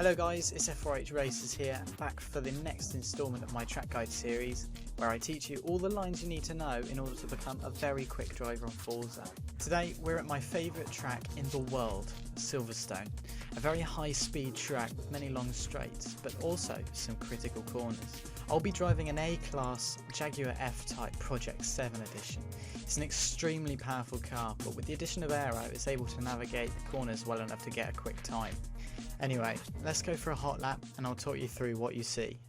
Hello guys, it's F4H Racerz here, back for the next instalment of my track guide series, where I teach you all the lines you need to know in order to become a very quick driver on Forza. Today we're at my favourite track in the world, Silverstone. A very high speed track with many long straights, but also some critical corners. I'll be driving an A-Class Jaguar F-Type Project 7 edition. It's an extremely powerful car, but with the addition of aero it's able to navigate the corners well enough to get a quick time. Anyway, let's go for a hot lap and I'll talk you through what you see.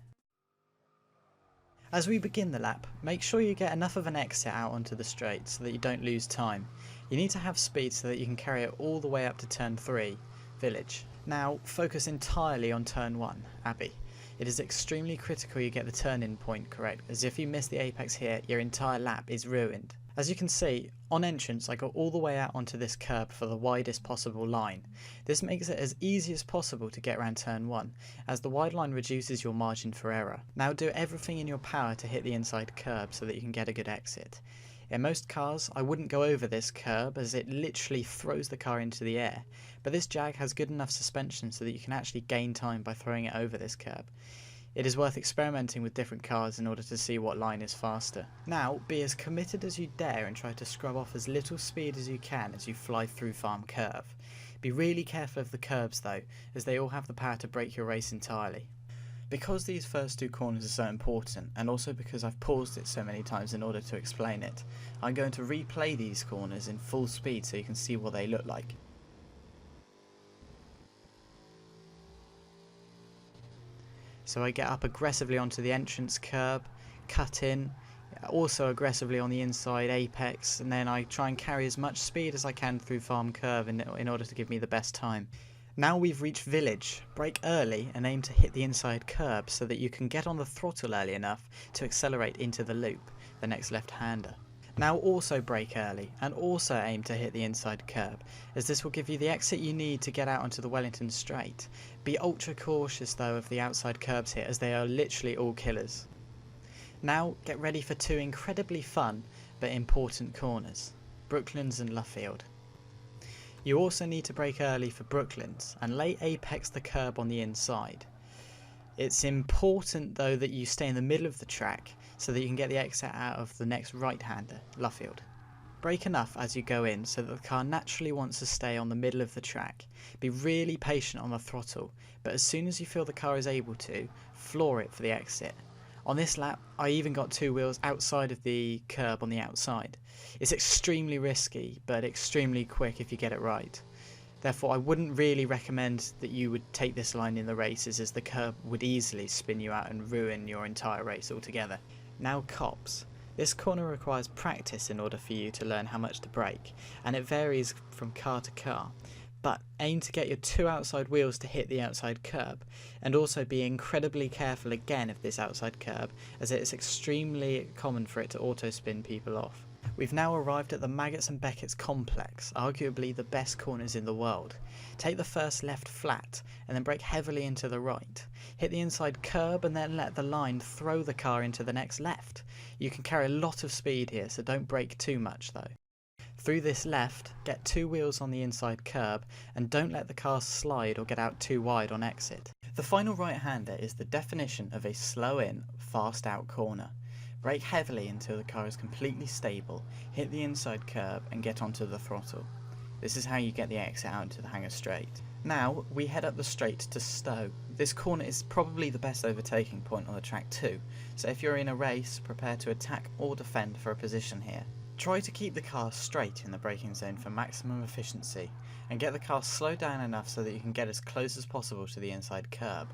As we begin the lap, make sure you get enough of an exit out onto the straight so that you don't lose time. You need to have speed so that you can carry it all the way up to turn 3, Village. Now focus entirely on turn 1, Abbey. It is extremely critical you get the turn-in point correct, as if you miss the apex here, your entire lap is ruined. As you can see, on entrance I got all the way out onto this curb for the widest possible line. This makes it as easy as possible to get around turn 1, as the wide line reduces your margin for error. Now do everything in your power to hit the inside curb so that you can get a good exit. In most cars I wouldn't go over this curb as it literally throws the car into the air, but this Jag has good enough suspension so that you can actually gain time by throwing it over this curb. It is worth experimenting with different cars in order to see what line is faster. Now be as committed as you dare and try to scrub off as little speed as you can as you fly through Farm Curve. Be really careful of the curbs though, as they all have the power to break your race entirely. Because these first two corners are so important, and also because I've paused it so many times in order to explain it, I'm going to replay these corners in full speed so you can see what they look like. So I get up aggressively onto the entrance curb, cut in, also aggressively on the inside apex, and then I try and carry as much speed as I can through Farm Curve in order to give me the best time. Now we've reached Village, brake early and aim to hit the inside curb so that you can get on the throttle early enough to accelerate into the loop, the next left-hander. Now also brake early and also aim to hit the inside curb, as this will give you the exit you need to get out onto the Wellington straight. Be ultra cautious though of the outside curbs here, as they are literally all killers. Now get ready for two incredibly fun but important corners, Brooklands and La Field. You also need to brake early for Brooklands and late apex the curb on the inside. It's important though that you stay in the middle of the track so that you can get the exit out of the next right-hander, La Field. Brake enough as you go in so that the car naturally wants to stay on the middle of the track. Be really patient on the throttle, but as soon as you feel the car is able to, floor it for the exit. On this lap, I even got two wheels outside of the curb on the outside. It's extremely risky, but extremely quick if you get it right. Therefore, I wouldn't really recommend that you would take this line in the races, as the curb would easily spin you out and ruin your entire race altogether. Now Cops. This corner requires practice in order for you to learn how much to brake, and it varies from car to car. But aim to get your two outside wheels to hit the outside curb, and also be incredibly careful again of this outside curb, as it is extremely common for it to auto spin people off. We've now arrived at the Maggots and Beckett's complex, arguably the best corners in the world. Take the first left flat and then brake heavily into the right. Hit the inside curb and then let the line throw the car into the next left. You can carry a lot of speed here, so don't brake too much though. Through this left, get two wheels on the inside curb and don't let the car slide or get out too wide on exit. The final right-hander is the definition of a slow in, fast out corner. Brake heavily until the car is completely stable, hit the inside curb and get onto the throttle. This is how you get the exit out into the hangar straight. Now we head up the straight to Stowe. This corner is probably the best overtaking point on the track too, so if you're in a race, prepare to attack or defend for a position here. Try to keep the car straight in the braking zone for maximum efficiency, and get the car slowed down enough so that you can get as close as possible to the inside curb.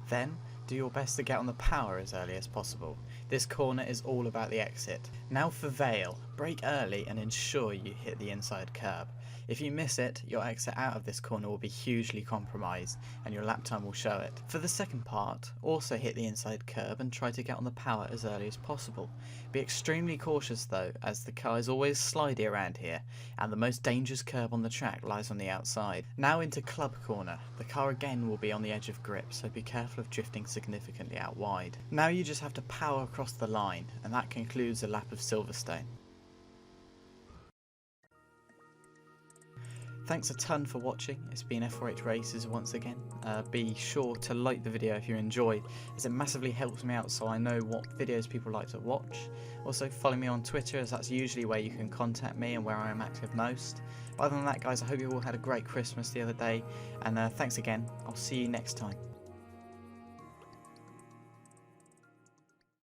Then, do your best to get on the power as early as possible. This corner is all about the exit. Now for Vale, brake early and ensure you hit the inside curb. If you miss it, your exit out of this corner will be hugely compromised and your lap time will show it. For the second part, also hit the inside curb and try to get on the power as early as possible. Be extremely cautious though, as the car is always slidey around here and the most dangerous curb on the track lies on the outside. Now into Club Corner. The car again will be on the edge of grip, so be careful of drifting significantly out wide. Now you just have to power across the line, and that concludes a lap of Silverstone. thanks a ton for watching. It's been F4H Racerz once again. Be sure to like the video if you enjoyed, as it massively helps me out so I know what videos people like to watch. Also follow me on Twitter, as that's usually where you can contact me and where I am active most. But other than that guys, I hope you all had a great Christmas the other day, and thanks again. I'll see you next time.